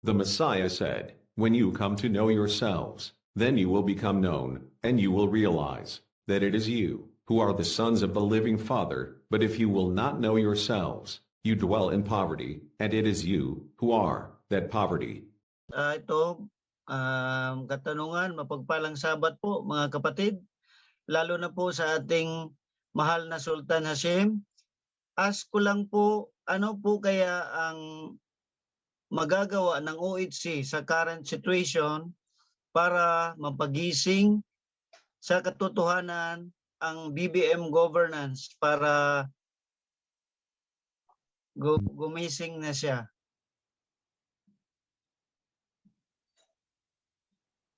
The Messiah said, "When you come to know yourselves, then you will become known, and you will realize that it is you who are the sons of the living Father. But if you will not know yourselves, you dwell in poverty, and it is you who are that poverty." Ito, katanungan, mapagpalang Sabat po mga kapatid, lalo na po sa ating mahal na Sultan Hashim. Ask ko lang po, ano po kaya ang magagawa ng OHC sa current situation para mapagising sa katotohanan ang BBM governance para gumising na siya?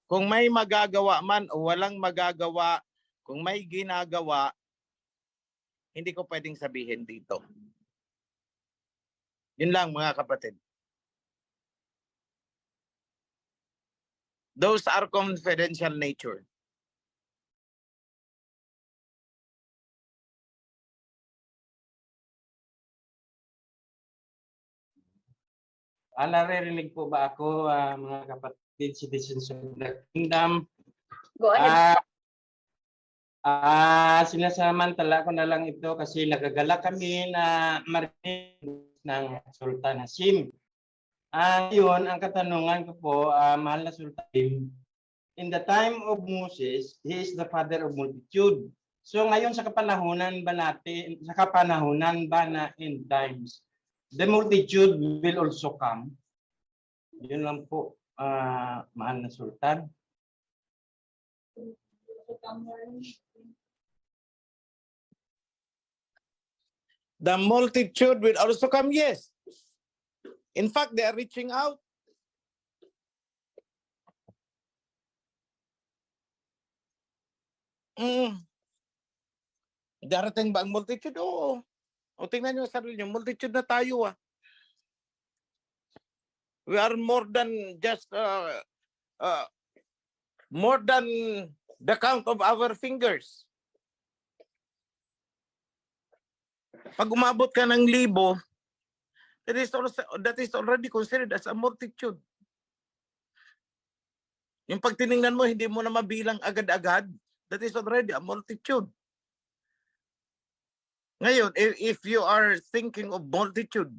Kung may magagawa man o walang magagawa, kung may ginagawa, hindi ko pwedeng sabihin dito. Yun lang mga kapatid. Those are confidential nature. Naririnig po ba ako, mga kapatid, citizens of the kingdom? Go ahead. Sinasamantala ko na lang ito kasi nagagala kami na marinig ng Sultan Hashim. Yun, ang katanungan ko po, mahal na Sultan, in the time of Moses, he is the father of multitude. So ngayon sa kapanahunan ba natin, sa kapanahunan ba na end times, the multitude will also come? Yun lang po, mahal na Sultan. The multitude will also come, yes. In fact, they are reaching out. Darating ba ang multitude? Oo. O tingnan nyo sa sarili nyo, multitude na tayo We are more than just, more than the count of our fingers. Pag umabot ka ng 1,000, that is already considered as a multitude. Yung pag tiningnan mo, hindi mo na mabilang agad-agad, that is already a multitude. Ngayon, if you are thinking of multitude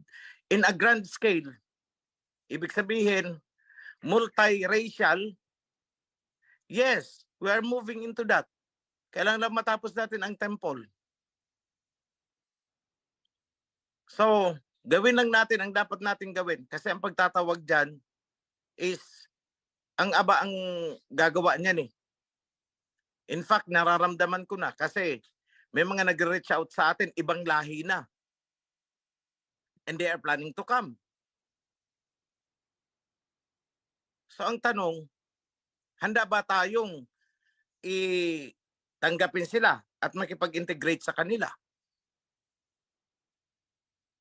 in a grand scale, ibig sabihin, multiracial, yes, we are moving into that. Kailangan lang matapos natin ang temple. So, gawin lang natin ang dapat natin gawin. Kasi ang pagtatawag dyan is, ang aba ang gagawa niyan eh. In fact, nararamdaman ko na kasi may mga nag-reach out sa atin, ibang lahi na. And they are planning to come. So ang tanong, handa ba tayong tanggapin sila at makipag-integrate sa kanila?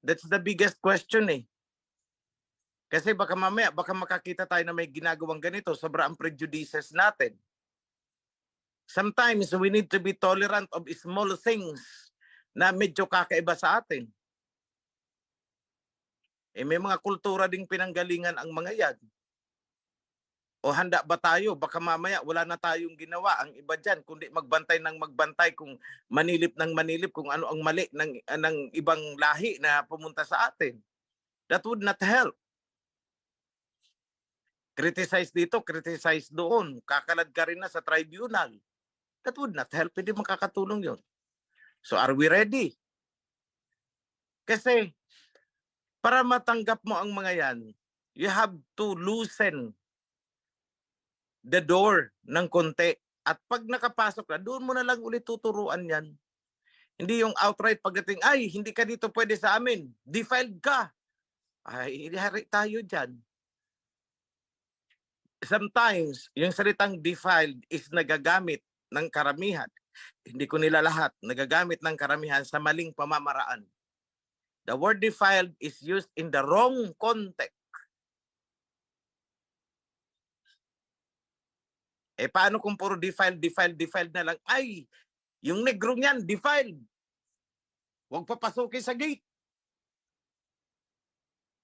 That's the biggest question eh. Kasi baka mamaya, baka makakita tayo na may ginagawang ganito, sobra ang prejudices natin. Sometimes we need to be tolerant of small things na medyo kakaiba sa atin. May mga kultura ding pinanggalingan ang mga yan. O handa ba tayo? Baka mamaya wala na tayong ginawa ang iba dyan, kundi magbantay ng magbantay kung manilip ng manilip kung ano ang mali ng ibang lahi na pumunta sa atin. That would not help. Criticize dito, criticize doon. Kakalad ka rin na sa tribunal. That would not help. Hindi makakatulong yun. So are we ready? Kasi para matanggap mo ang mga yan, you have to loosen the door ng konti. At pag nakapasok na, doon mo na lang ulit tuturuan yan. Hindi yung outright pagdating, ay, hindi ka dito pwede sa amin. Defiled ka. Ay, hari tayo dyan. Sometimes, yung salitang defiled is nagagamit ng karamihan. Hindi ko nila lahat. Nagagamit ng karamihan sa maling pamamaraan. The word defiled is used in the wrong context. Paano kung puro defiled na lang? Ay, yung negrong yan, defiled. Huwag papasukin sa gate.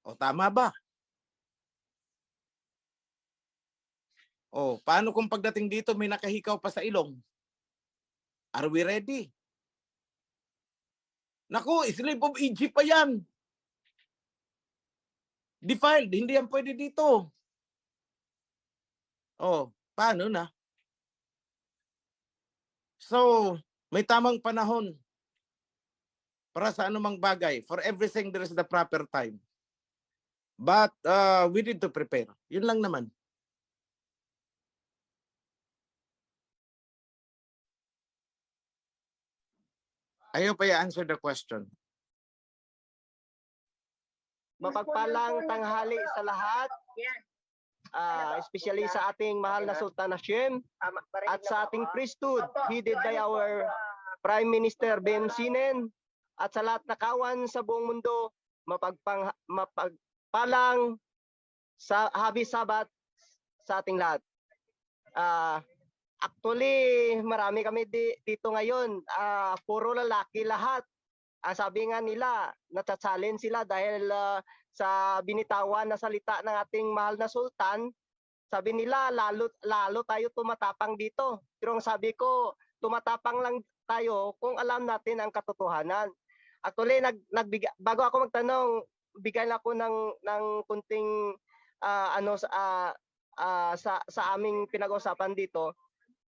O tama ba? Oh, paano kung pagdating dito may nakahikaw pa sa ilong? Are we ready? Naku, slave of Egypt pa yan. Defiled, hindi yan pwede dito. Oh, paano na? So, may tamang panahon para sa anumang bagay. For everything, there is the proper time. But we need to prepare. Yun lang naman. I hope I answered the question. Mapagpalang tanghali sa lahat, especially sa ating mahal na Sultan Hashim at sa ating priesthood headed by our Prime Minister Ben Sinen at sa lahat na kawan sa buong mundo, mapagpalang sa Happy Sabbath sa ating lahat. Actually, marami kami dito ngayon, puro lalaki lahat. Sabi nga nila, natsatsalin sila dahil sa binitawan na salita ng ating mahal na sultan. Sabi nila, lalo tayo tumatapang dito. Pero ang sabi ko, tumatapang lang tayo kung alam natin ang katotohanan. Actually, bago ako magtanong, bigyan ako ng kunting sa aming pinag-usapan dito.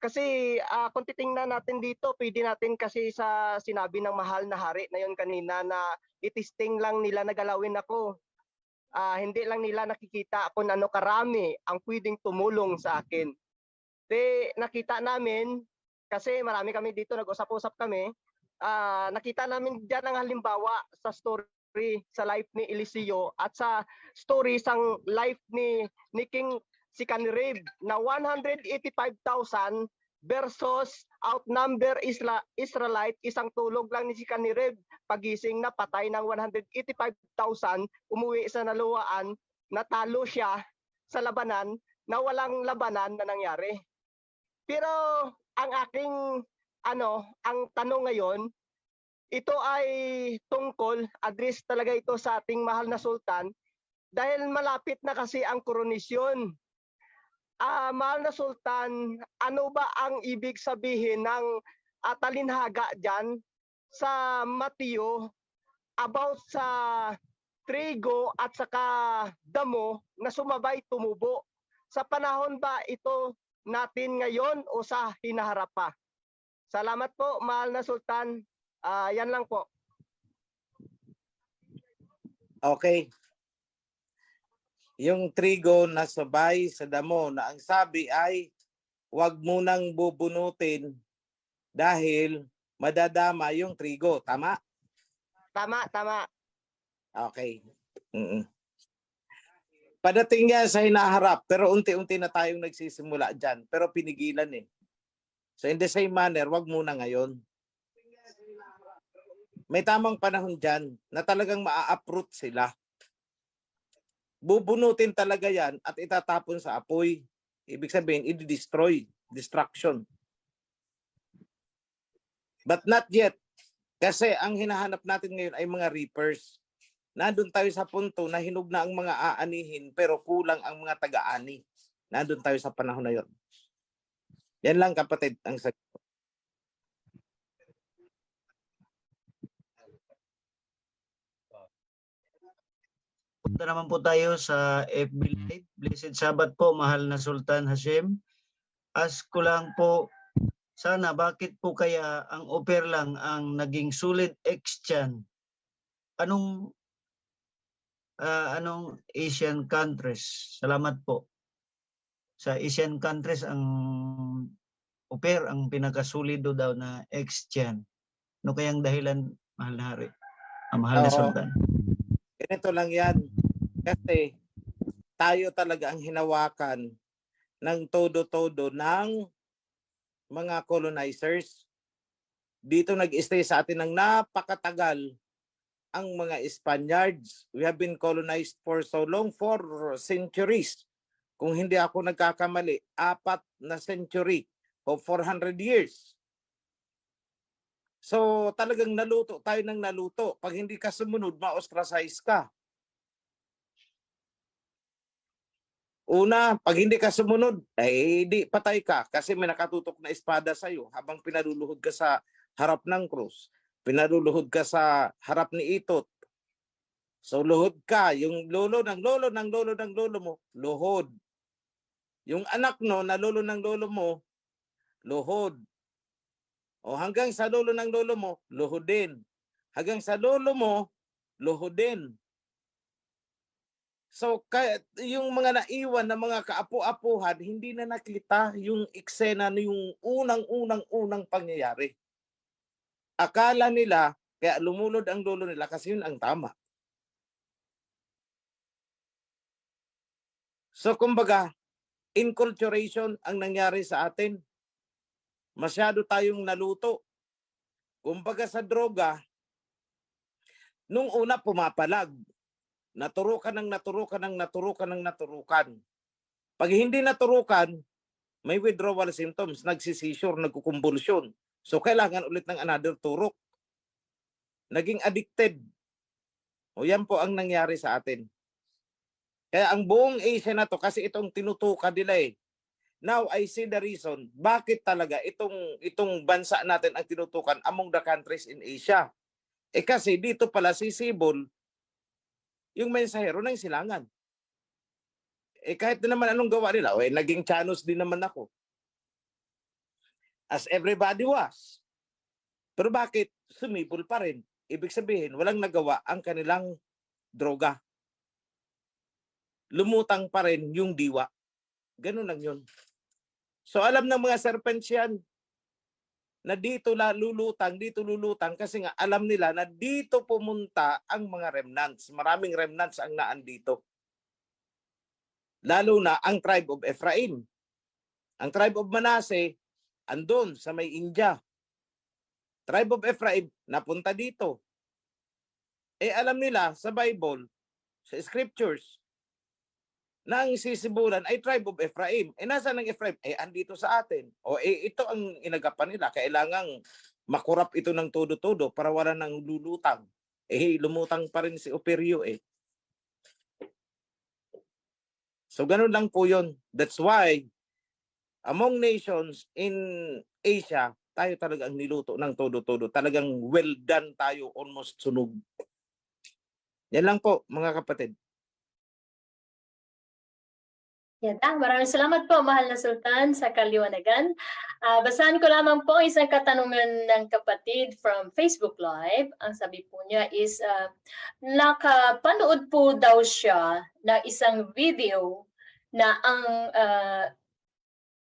Kasi kung titingnan natin dito, pwede natin kasi sa sinabi ng mahal na hari na yun kanina na itisting lang nila na galawin ako. Hindi lang nila nakikita kung ano karami ang pwedeng tumulong sa akin. Nakita namin, kasi marami kami dito, nag-usap-usap kami, nakita namin dyan ang halimbawa sa story sa life ni Eliseo at sa story sa life ni King si Kanirib na 185,000 versus outnumber Israelite, isang tulog lang ni si Kanirib, pagising na patay ng 185,000, umuwi sa naluwaan, natalo siya sa labanan na walang labanan na nangyari. Pero ang aking ang tanong ngayon, ito ay tungkol, address talaga ito sa ating mahal na sultan dahil malapit na kasi ang koronisyon. Mahal na sultan, ano ba ang ibig sabihin ng talinhaga dyan sa Mateo about sa trigo at saka damo na sumabay tumubo? Sa panahon ba ito natin ngayon o sa hinaharap pa? Salamat po, mahal na sultan. Yan lang po. Okay. Yung trigo na sabay sa damo na ang sabi ay huwag munang bubunutin dahil madadama yung trigo. Tama? Tama. Okay. Padating yan sa hinaharap pero unti-unti na tayong nagsisimula dyan pero pinigilan eh. So in the same manner, huwag muna ngayon. May tamang panahon dyan na talagang maa-uproot sila. Bubunutin talaga yan at itatapon sa apoy. Ibig sabihin, i-destroy, destruction. But not yet. Kasi ang hinahanap natin ngayon ay mga reapers. Nandun tayo sa punto na hinug na ang mga aanihin pero kulang ang mga taga-ani. Nandun tayo sa panahon na yon. Yan lang kapatid ang sagot. Punta naman po tayo sa FB Live. Blessed Sabbath po, mahal na Sultan Hashim. Ask ko lang po, sana bakit po kaya ang oper lang ang naging solid exchange? Anong Asian countries? Salamat po. Sa Asian countries, ang oper ang pinakasulido daw na exchange. Ano kayang dahilan, mahal na hari? Mahal na Sultan. Ganito lang yan. Kasi tayo talaga ang hinawakan ng todo-todo ng mga colonizers. Dito nag-stay sa atin ng napakatagal ang mga Spaniards. We have been colonized for so long, for centuries. Kung hindi ako nagkakamali, 4 na century o 400 years. So talagang naluto tayo ng naluto. Pag hindi ka sumunod, ma-ostracize ka. Una, pag hindi ka sumunod, ay di patay ka kasi may nakatutok na espada sa iyo habang pinaluluhod ka sa harap ng krus. Pinaluluhod ka sa harap ni Itot. So luhod ka, yung lolo ng lolo ng lolo ng lolo mo, luhod. Yung anak no na lolo ng lolo mo, luhod. O hanggang sa lolo ng lolo mo, luhod din. Hanggang sa lolo mo, luhod din. So, kaya yung mga naiwan na mga kaapu-apuhan, hindi na nakita yung eksena na yung unang pangyayari. Akala nila, kaya lumulod ang lolo nila kasi yun ang tama. So, kumbaga, inculturation ang nangyari sa atin. Masyado tayong naluto. Kumbaga sa droga, nung una pumapalag. Naturukan. Pag hindi naturukan, may withdrawal symptoms, nagsisisure, nagkukumbulsyon. So kailangan ulit ng another turok. Naging addicted. O yan po ang nangyari sa atin. Kaya ang buong Asia na to, kasi itong tinutukan nila eh. Now I see the reason bakit talaga itong bansa natin ang tinutukan among the countries in Asia. Eh kasi dito pala si Sibol, yung mensahero ng silangan. Eh kahit na naman anong gawa nila, naging Chanos din naman ako. As everybody was. Pero bakit sumibol pa rin? Ibig sabihin, walang nagawa ang kanilang droga. Lumutang pa rin yung diwa. Ganun lang yun. So alam ng mga serpents yan na dito lulutang kasi nga alam nila na dito pumunta ang mga remnants. Maraming remnants ang naandito. Lalo na ang tribe of Ephraim. Ang tribe of Manasseh, andun sa may India. Tribe of Ephraim, napunta dito. Eh alam nila sa Bible, sa scriptures, na ang sisibulan ay tribe of Ephraim. Eh nasa ng Ephraim? Eh andito sa atin. O ito ang inagapan nila. Kailangang makurap ito ng todo-todo para wala nang lulutang. Eh lumutang pa rin si Operio eh. So ganun lang po yun. That's why among nations in Asia, tayo talagang niluto ng todo-todo. Talagang well done tayo, almost sunog. Yan lang po mga kapatid. Yan. Maraming salamat po, mahal na Sultan, sa kaliwanagan. Basahan ko lamang po isang katanungan ng kapatid from Facebook Live. Ang sabi po niya is, nakapanood po daw siya na isang video na ang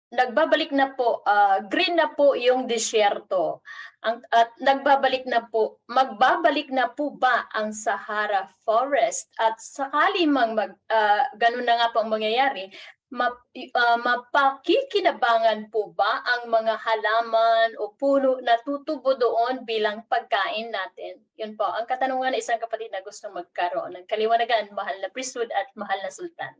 nagbabalik na po, green na po yung disyerto. At magbabalik na po ba ang Sahara Forest? At sakali mang ganun na nga po ang mangyayari, mapakikinabangan po ba ang mga halaman o puno na tutubo doon bilang pagkain natin? Yun po, ang katanungan ng isang kapatid na gusto magkaroon ng kaliwanagan, mahal na priesthood at mahal na sultan.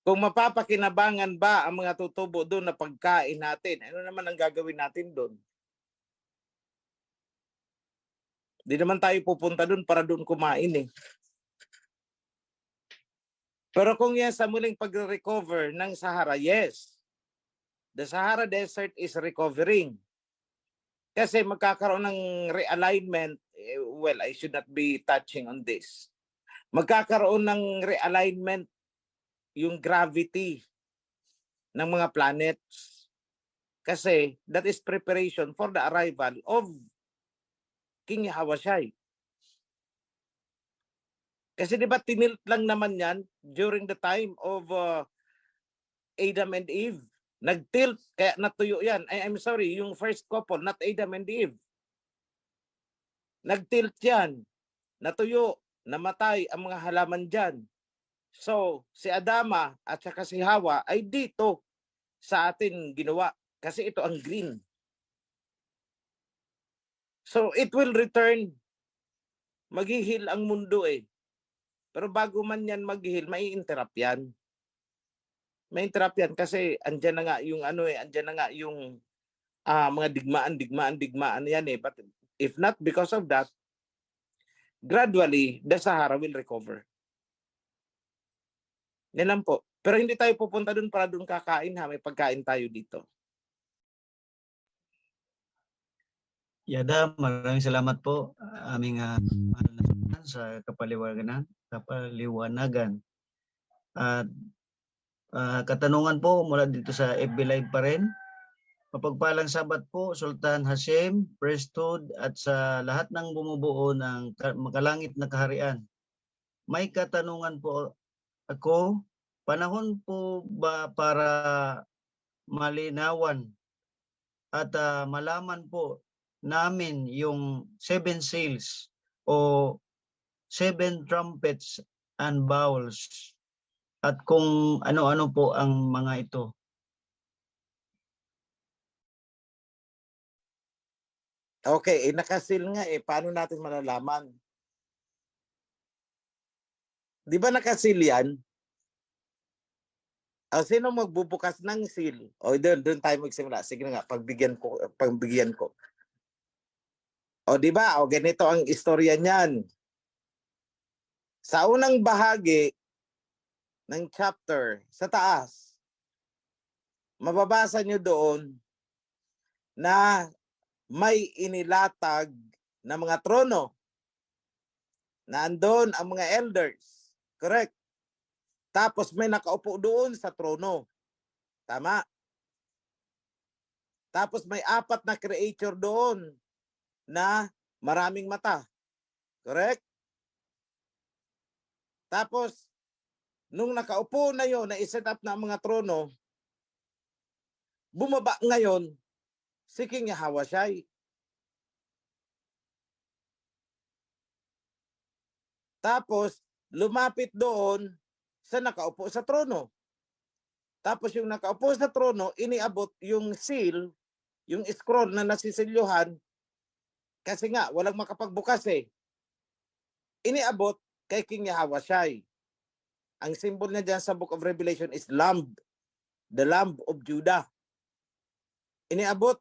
Kung mapapakinabangan ba ang mga tutubo doon na pagkain natin, ano naman ang gagawin natin doon? Di naman tayo pupunta doon para doon kumain eh. Pero kung yan sa muling pag-recover ng Sahara, yes. The Sahara Desert is recovering. Kasi magkakaroon ng realignment, well, I should not be touching on this. Magkakaroon ng realignment yung gravity ng mga planets. Kasi that is preparation for the arrival of King Yahawashi. Kasi di ba tinilt lang naman yan during the time of Adam and Eve. Nagtilt, kaya natuyo yan. I'm sorry, yung first couple, not Adam and Eve. Nagtilt yan. Natuyo, namatay ang mga halaman dyan. So, si Adama at saka si Hawa ay dito sa atin ginawa. Kasi ito ang green. So, it will return. Maghihil ang mundo eh. Pero bago man yan maghihil, may interrupt yan. May interrupt yan kasi andyan na nga yung andyan na nga yung mga digmaan yan eh. But if not because of that, gradually, the Sahara will recover. Yan lang po. Pero hindi tayo pupunta doon para doon kakain ha. May pagkain tayo dito. Yada, maraming salamat po aming mahal na sultan sa kapaliwanagan. At katanungan po mula dito sa FB Live pa rin. Mapagpalang Sabat po, Sultan Hashim, Priesthood at sa lahat ng bumubuo ng makalangit na kaharian. May katanungan po ako, panahon po ba para malinawan at malaman po namin yung 7 seals o 7 trumpets and bowls at kung ano-ano po ang mga ito? Okay, nakasil nga paano natin malalaman? Di ba nakasil yan? O, sino magbubukas ng seal? O, doon tayo magsimula. Sige na nga, pagbigyan ko. O, di ba? O, ganito ang istorya niyan. Sa unang bahagi ng chapter, sa taas, mababasa nyo doon na may inilatag na mga trono. Naandun ang mga elders. Correct? Tapos may nakaupo doon sa trono. Tama? Tapos may 4 na creature doon na maraming mata. Correct? Tapos, nung nakaupo na yon na iset up na ang mga trono, bumaba ngayon si King Yahawashi. Tapos, lumapit doon sa nakaupo sa trono. Tapos yung nakaupo sa trono, iniabot yung seal, yung scroll na nasisilyuhan, kasi nga, walang makapagbukas Iniabot kay King Yahawashi. Ang symbol niya dyan sa Book of Revelation is Lamb, the Lamb of Judah. Iniabot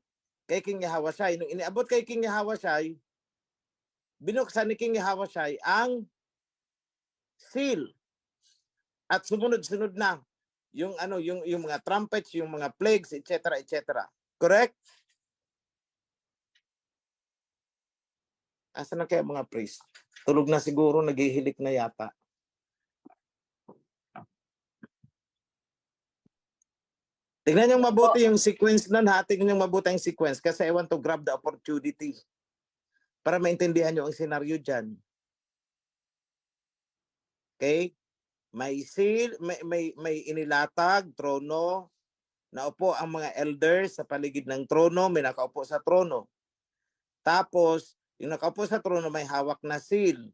kay King Yahawashi. Nung iniabot kay King Yahawashi, binuksan ni King Yahawashi ang seal. At sumunod-sunod na yung yung mga trumpets, yung mga plagues, etc., etc. Correct? Asan na kaya mga priest? Tulog na siguro, naghihilik na yata. Tingnan niyong mabuti yung sequence nun ha. Tingnan niyong mabuti yung sequence kasi I want to grab the opportunity para maintindihan niyo ang senaryo dyan. Okay? May seal, may inilatag, trono, naupo ang mga elders sa paligid ng trono, may nakaupo sa trono. Tapos, yung nakaupo sa trono may hawak na seal.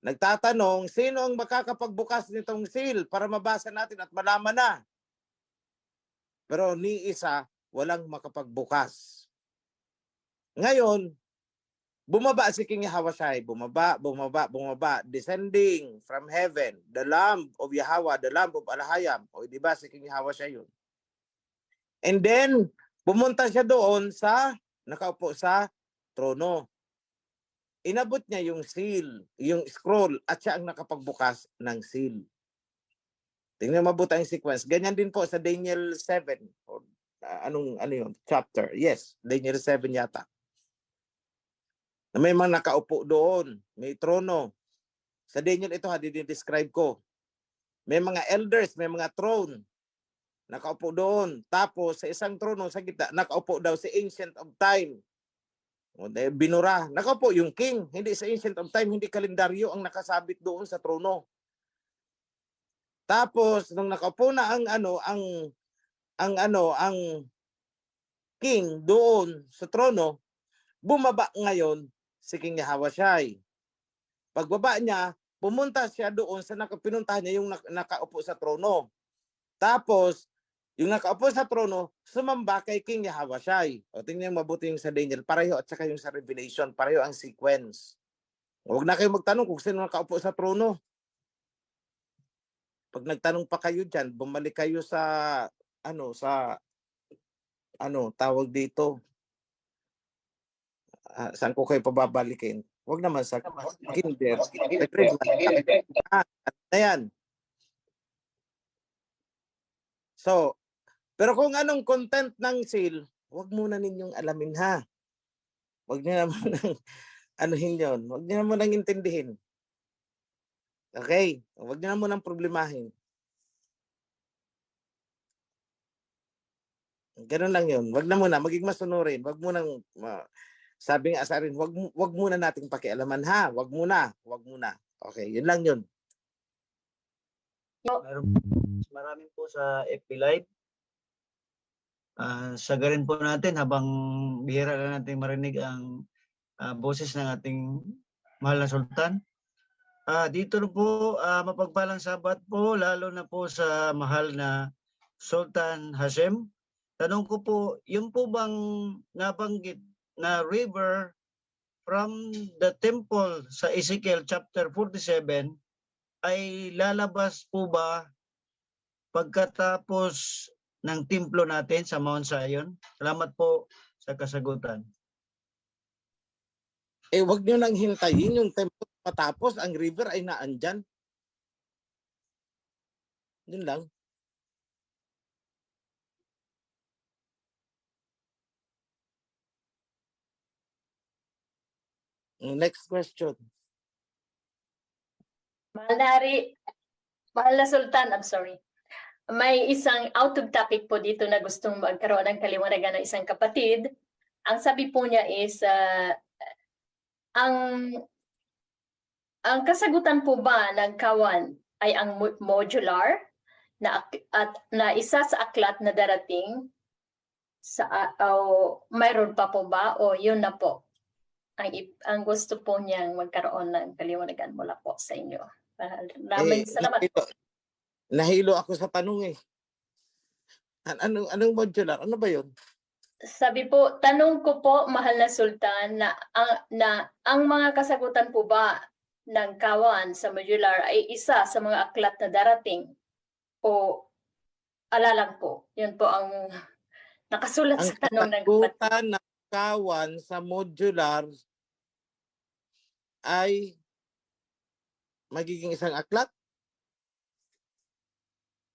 Nagtatanong, sino ang makakapagbukas nitong seal para mabasa natin at malaman na? Pero ni isa, walang makapagbukas. Ngayon, bumaba si King Yahawashi, bumaba, descending from heaven, the Lamb of Yahweh, the Lamb of Alahayam. O di ba si King Yahawashi yun? And then, pumunta siya doon sa, nakaupo sa trono. Inabot niya yung seal, yung scroll, at siya ang nakapagbukas ng seal. Tingnan mabuti ang sequence. Ganyan din po sa Daniel 7. Or, ano yun? Chapter. Yes, Daniel 7 yata. Na may mga nakaupo doon. May trono. Sa Daniel ito ha, dinidescribe ko. May mga elders, may mga throne. Nakaupo doon. Tapos sa isang trono sa gitna, nakaupo daw si Ancient of Time. O, binura. Nakaupo yung king. Hindi sa Ancient of Time, hindi kalendaryo ang nakasabit doon sa trono. Tapos nung nakaupo na ang king doon sa trono, bumaba ngayon si King Yahawashi. Pagbaba niya, pumunta siya doon sa pinuntahan niya yung nakaupo sa trono. Tapos yung nakaupo sa trono, sumamba kay King Yahawashi. O tingnan mabuti yung sa Daniel, pareho at saka yung sa Revelation, pareho ang sequence. Huwag na kayo magtanong kung sino nakaupo sa trono. Pag nagtanong pa kayo dyan, bumalik kayo sa tawag dito. Saan ko kayo pababalikin? Huwag naman sa kinder. Ayan. So, pero kung anong content ng seal, wag muna ninyong alamin ha. Wag niyo naman anuhin yun. Wag niyo naman nang intindihin. Okay? Wag niyo naman nang problemahin. Ganun lang yun. Wag na muna. Maging masunurin. Wag mo nang sabing asarin. Wag muna nating pakialaman ha. Wag muna. Wag muna. Okay, yun lang yun. Maraming po sa FB Live. Sagarin po natin habang bihira na natin marinig ang boses ng ating mahal na Sultan. Dito po, mapagpalang Sabat po, lalo na po sa mahal na Sultan Hashim. Tanong ko po, yung po bang nabanggit na river from the temple sa Ezekiel chapter 47 ay lalabas po ba pagkatapos ng templo natin sa Mount Zion? Salamat po sa kasagutan. Wag nyo nang hintayin yung tempo matapos, ang river ay naandyan. Yun lang. Next question. Mahal na Sultan, I'm sorry. May isang out of topic po dito na gustong magkaroon ng kaliwanagan ng isang kapatid. Ang sabi po niya is, ang kasagutan po ba ng kawan ay ang modular na isa sa aklat na darating mayroon pa po ba o yun na po? Ang gusto po niyang magkaroon ng kaliwanagan mula po sa inyo. Maraming salamat po. Nahilo ako sa tanong eh. Anong modular? Ano ba yun? Sabi po, tanong ko po, mahal na Sultan, na ang mga kasagutan po ba ng kawan sa modular ay isa sa mga aklat na darating o alalang po? Yun po ang nakasulat sa tanong ng kapatid. Ang kasagutan ng kawan sa modular ay magiging isang aklat?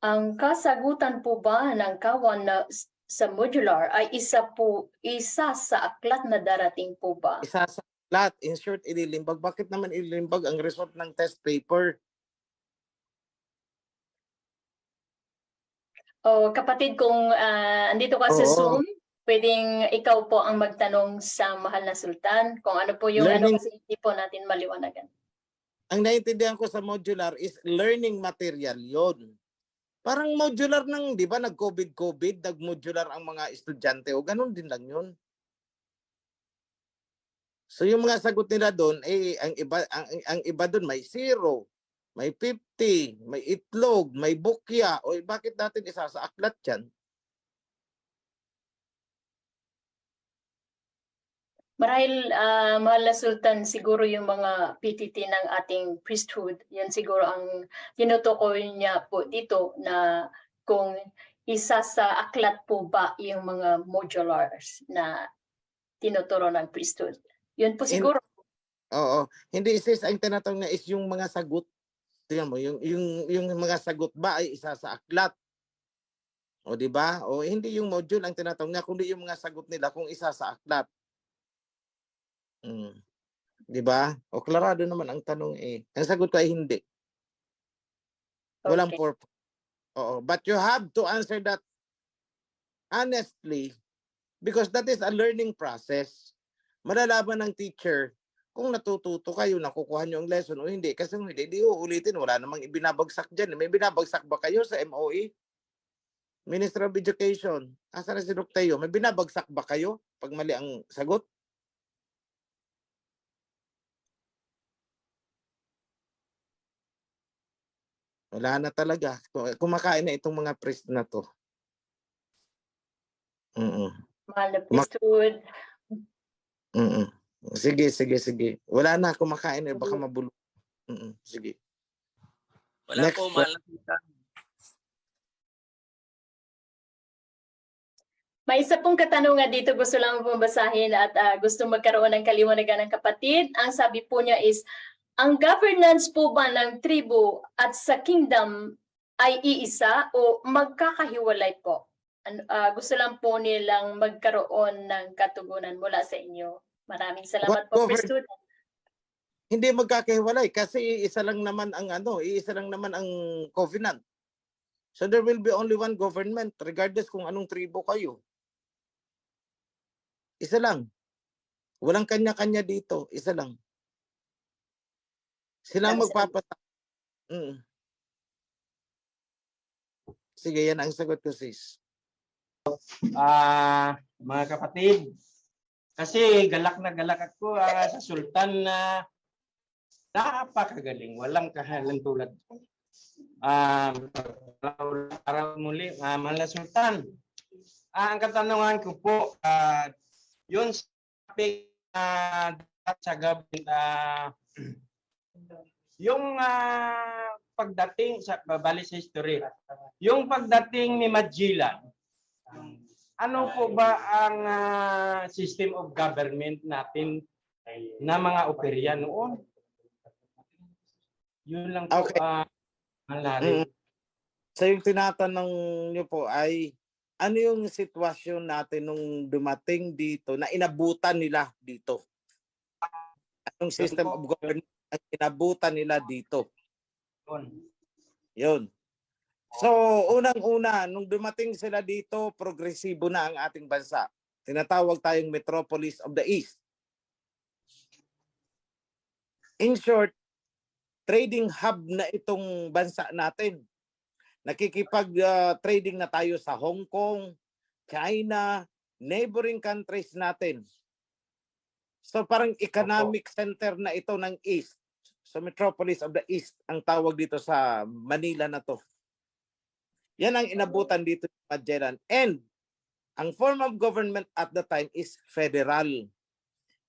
Ang kasagutan po ba ng kawan sa modular ay isa sa aklat na darating po ba? Isa sa aklat. In short, ililimbag. Bakit naman ililimbag ang result ng test paper? Kapatid, kung andito ka sa Zoom, pwedeng ikaw po ang magtanong sa mahal na Sultan kung ano po yung kasi hindi po natin maliwanagan. Ang naiintindihan ko sa modular is learning material yon. Parang modular ng, di ba, nag-COVID, nag-modular ang mga estudyante o ganun din lang yun. So yung mga sagot nila doon, ang iba doon may 0, may 50, may itlog, may bukya. O bakit natin isa sa aklat yan? Marahil, mahal na Sultan, siguro yung mga PTT ng ating priesthood, yan siguro ang tinutukoy niya po dito na kung isa sa aklat po ba yung mga modulars na tinuturo ng priesthood. Yun po siguro. Oo. Hindi, sis, ang tinatanong niya is yung mga sagot. Tingnan mo, yung mga sagot ba ay isa sa aklat? O di ba? O hindi yung module ang tinatanong niya, kundi yung mga sagot nila kung isa sa aklat. Di ba? O klarado naman ang tanong eh. Ang sagot ko ay hindi. Walang purpose. Oo. But you have to answer that honestly because that is a learning process. Malalaman ng teacher kung natututo kayo, nakukuha nyo ang lesson o hindi. Kasi kung hindi, di uulitin. Wala namang ibinabagsak dyan. May binabagsak ba kayo sa MOE? Minister of Education. Asa na si Dr. May binabagsak ba kayo pag mali ang sagot? Wala na talaga. Kumakain na itong mga priest na to. Mahal na priesthood. Sige. Wala na, kumakain na. Baka mabulok. Sige. Wala po, mahal na Sultan. May isa pong katanungan dito, gusto lang pong basahin at gusto magkaroon ng kaliwanagan ng kapatid. Ang sabi po niya is, ang governance po ba ng tribu at sa kingdom ay iisa o magkakahiwalay po? Gusto lang po nilang magkaroon ng katugunan mula sa inyo. Maraming salamat po, Govern- Student. Hindi magkakahiwalay kasi iisa lang naman ang covenant. So there will be only one government regardless kung anong tribo kayo. Isa lang. Walang kanya-kanya dito. Isa lang. Sila ang magpapata. Sige, yan ang sagot ko, sis. Mga kapatid, kasi galak na galak ako sa Sultan na napakagaling. Walang kahalang tulad. Para muli, mahal na Sultan. Ang katanungan ko po, yun sa gabi, yung pagdating sa babalik sa history, yung pagdating ni Magellan, ano po ba ang system of government natin na mga operya noon? Yun lang po. Okay. So yung tinatanong niyo po ay ano yung sitwasyon natin nung dumating dito na inabutan nila dito? Anong system of government ang inabutan nila dito? Yun. So, unang-una, nung dumating sila dito, progresibo na ang ating bansa. Tinatawag tayong Metropolis of the East. In short, trading hub na itong bansa natin. Nakikipag-trading na tayo sa Hong Kong, China, neighboring countries natin. So parang economic center na ito ng East. So Metropolis of the East ang tawag dito sa Manila na to. Yan ang inabutan dito sa Magellan. And ang form of government at the time is federal.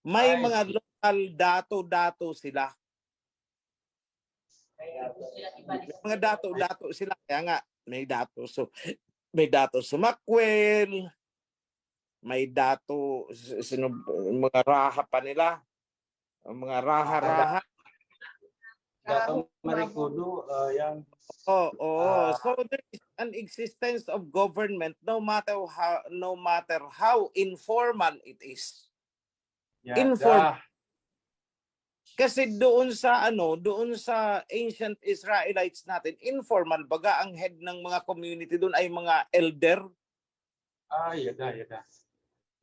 May mga local dato-dato sila. Mga dato-dato sila. Kaya nga, may dato. So, may dato Sumakwel, may dato, mga raha pa nila. Mga raha-raha. Dato Marikudu, yan. So there is an existence of government no matter how informal it is. Informal. Kasi doon sa ancient Israelites natin, informal baga ang head ng mga community doon ay mga elder. Yada.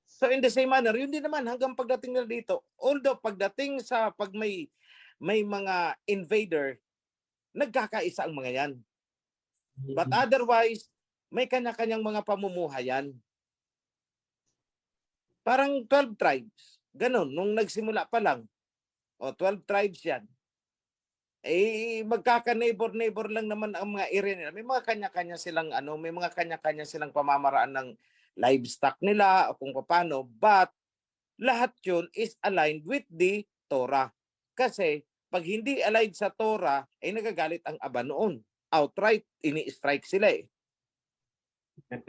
So in the same manner, yun din naman hanggang pagdating nila dito. Although pagdating sa pag may mga invader, nagkakaisa ang mga yan. But otherwise, may kanya-kanyang mga pamumuhayan. Parang 12 tribes. Ganon, nung nagsimula pa lang. 12 tribes yan. Magkaka-neighbor lang naman ang mga area nila. May mga kanya-kanya silang may mga kanya-kanya silang pamamaraan ng livestock nila o kung paano. But lahat yun is aligned with the Torah. Kasi pag hindi aligned sa Torah, ay nagagalit ang Aba noon. Outright, ini-strike sila eh.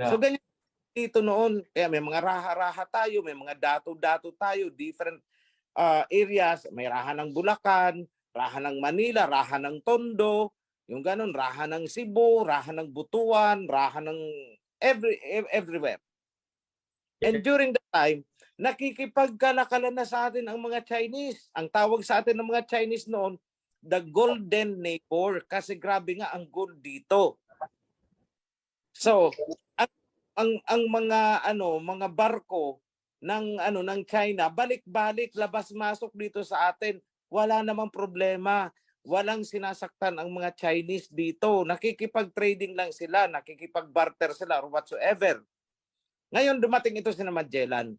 So ganyan dito noon. Kaya may mga raha-raha tayo, may mga dato-dato tayo, different areas. May raha ng Bulacan, raha ng Manila, raha ng Tondo, yung ganun, raha ng Cebu, raha ng Butuan, raha ng everywhere. And during that time, nakikipagkalakalan na sa atin ang mga Chinese. Ang tawag sa atin ng mga Chinese noon, the golden neighbor. Kasi grabe nga ang gold dito. So, ang mga barko ng China, balik-balik, labas-masok dito sa atin. Wala namang problema. Walang sinasaktan ang mga Chinese dito. Nakikipag-trading lang sila, nakikipag-barter sila or whatsoever. Ngayon dumating ito si Magellan.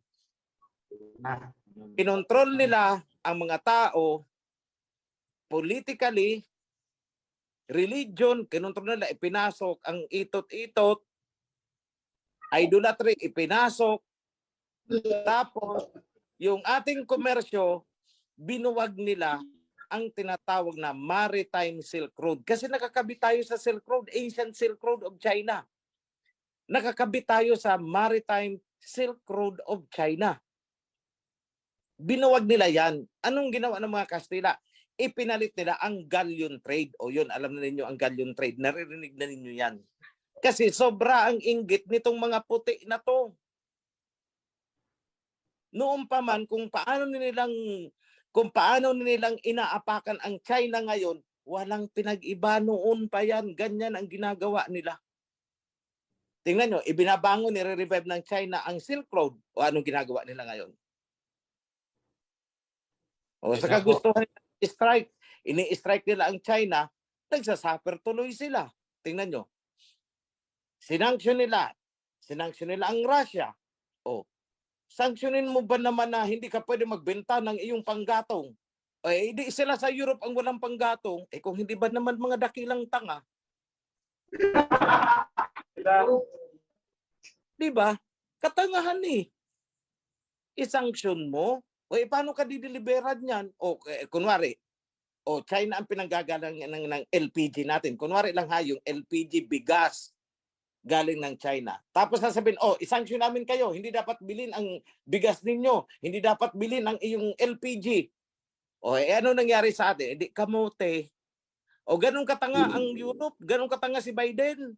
Kinontrol nila ang mga tao politically, religion, kinontrol nila, ipinasok ang itot-itot, idolatry, ipinasok. Tapos, yung ating komersyo, binuwag nila ang tinatawag na Maritime Silk Road. Kasi nakakabit tayo sa Silk Road, Ancient Silk Road of China. Nakakabit tayo sa Maritime Silk Road of China. Binuwag nila yan. Anong ginawa ng mga Kastila? ipinalit nila ang galleon trade. O yun, alam na ninyo ang galleon trade. Naririnig na ninyo yan. Kasi sobra ang inggit nitong mga puti na to. Noon pa man, kung paano nilang inaapakan ang China ngayon, walang pinag-iba noon pa yan. Ganyan ang ginagawa nila. Tingnan nyo, ibinabangon, nire-revive ng China ang Silk Road. O anong ginagawa nila ngayon? O sa kagustuhan nila strike, ini-strike nila ang China, nagsasuffer tuloy sila. Tingnan nyo. Sinanksyon nila ang Russia. O, sanksyonin mo ba naman na hindi ka pwede magbenta ng iyong panggatong? Eh, di sila sa Europe ang walang panggatong. Eh, kung hindi ba naman mga dakilang tanga? Di ba? Katangahan eh. I-sanction mo. O, paano ka dideliveran yan? O, kunwari, China ang pinanggagalang ng LPG natin. Kunwari lang ha, yung LPG bigas galing ng China. Tapos sasabihin, isanksyon namin kayo. Hindi dapat bilhin ang bigas ninyo. Hindi dapat bilhin ang iyong LPG. Ano nangyari sa atin? Hindi kamote. Ganun katanga ang Europe. Ganun katanga si Biden.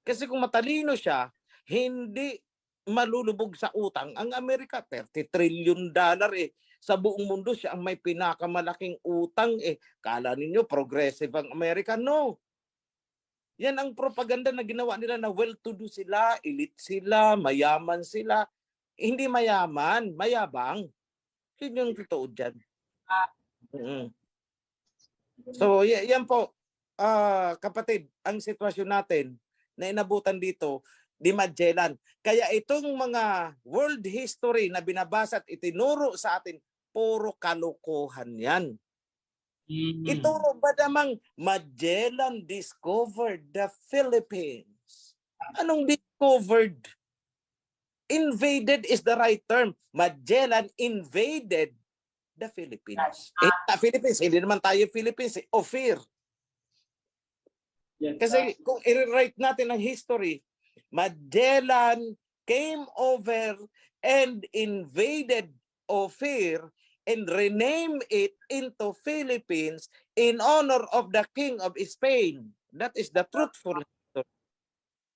Kasi kung matalino siya, hindi malulubog sa utang ang Amerika. $30 trillion sa buong mundo siya ang may pinakamalaking utang. Kala ninyo progressive ang Amerika? No. Yan ang propaganda na ginawa nila na well-to-do sila, elite sila, mayaman sila. Hindi mayaman, mayabang. Yun yung totoo dyan. So, yan po, kapatid, ang sitwasyon natin na inabutan dito, di Magellan. Kaya itong mga world history na binabasa at itinuro sa atin, puro kalokohan yan. Ituro ba namang Magellan discovered the Philippines? Anong discovered? Invaded is the right term. Magellan invaded the Philippines. Philippines, hindi naman tayo Philippines. Ophir. Kasi kung i-write natin ang history, Magellan came over and invaded Ophir and rename it into Philippines in honor of the King of Spain. That is the truthful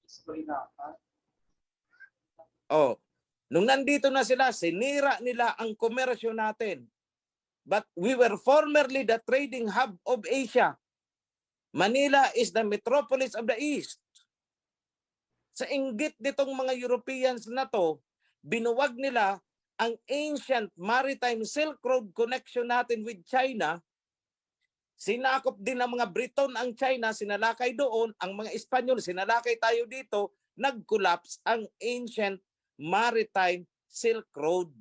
history. Nung nandito na sila, sinira nila ang komersyo natin. But we were formerly the trading hub of Asia. Manila is the metropolis of the East. Sa inggit nitong mga Europeans na to, binuwag nila ang ancient maritime Silk Road connection natin with China. Sinakop din ng mga Briton ang China, sinalakay doon. Ang mga Espanyol, sinalakay tayo dito. Nag-collapse ang ancient maritime Silk Road.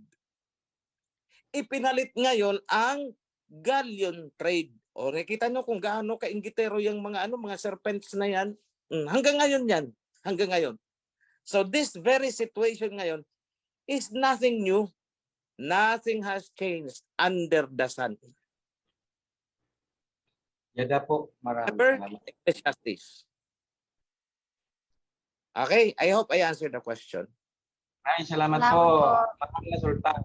Ipinalit ngayon ang galleon trade. Nakita nyo kung gaano ka-inggitero yung mga serpents na yan. Hanggang ngayon yan. Hanggang ngayon. So this very situation ngayon is nothing new. Nothing has changed under the sun. Yada po. Maraming salamat. Justice. Okay, I hope I answered the question. Maraming salamat po. Maraming Sultan.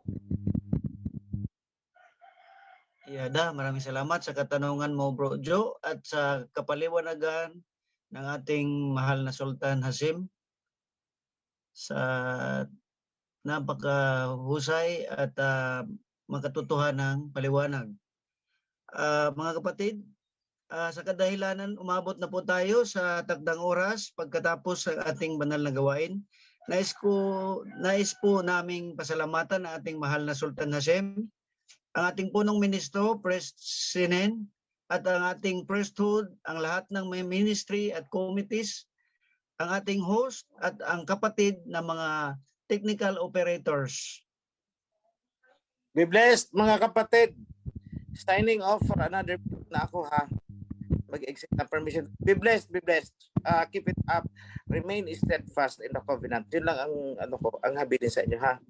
Yada, maraming salamat sa katanungan mo, Bro Joe, at sa kapaliwanagan ng ating mahal na Sultan Hasim sa napakahusay at makatotohanang paliwanag. Mga kapatid, sa kadahilanan, umabot na po tayo sa takdang oras pagkatapos ng ating banal na gawain. Nais po naming pasalamatan ang ating mahal na Sultan Hasim, ang ating punong ministro, President, at ang ating priesthood, ang lahat ng may ministry at committees, ang ating host at ang kapatid na mga technical operators. Be blessed, mga kapatid. Signing off for another na ako ha. Mag-exit na permission. Be blessed, be blessed. Keep it up. Remain steadfast in the covenant. Yun lang ang ang habilin sa inyo ha.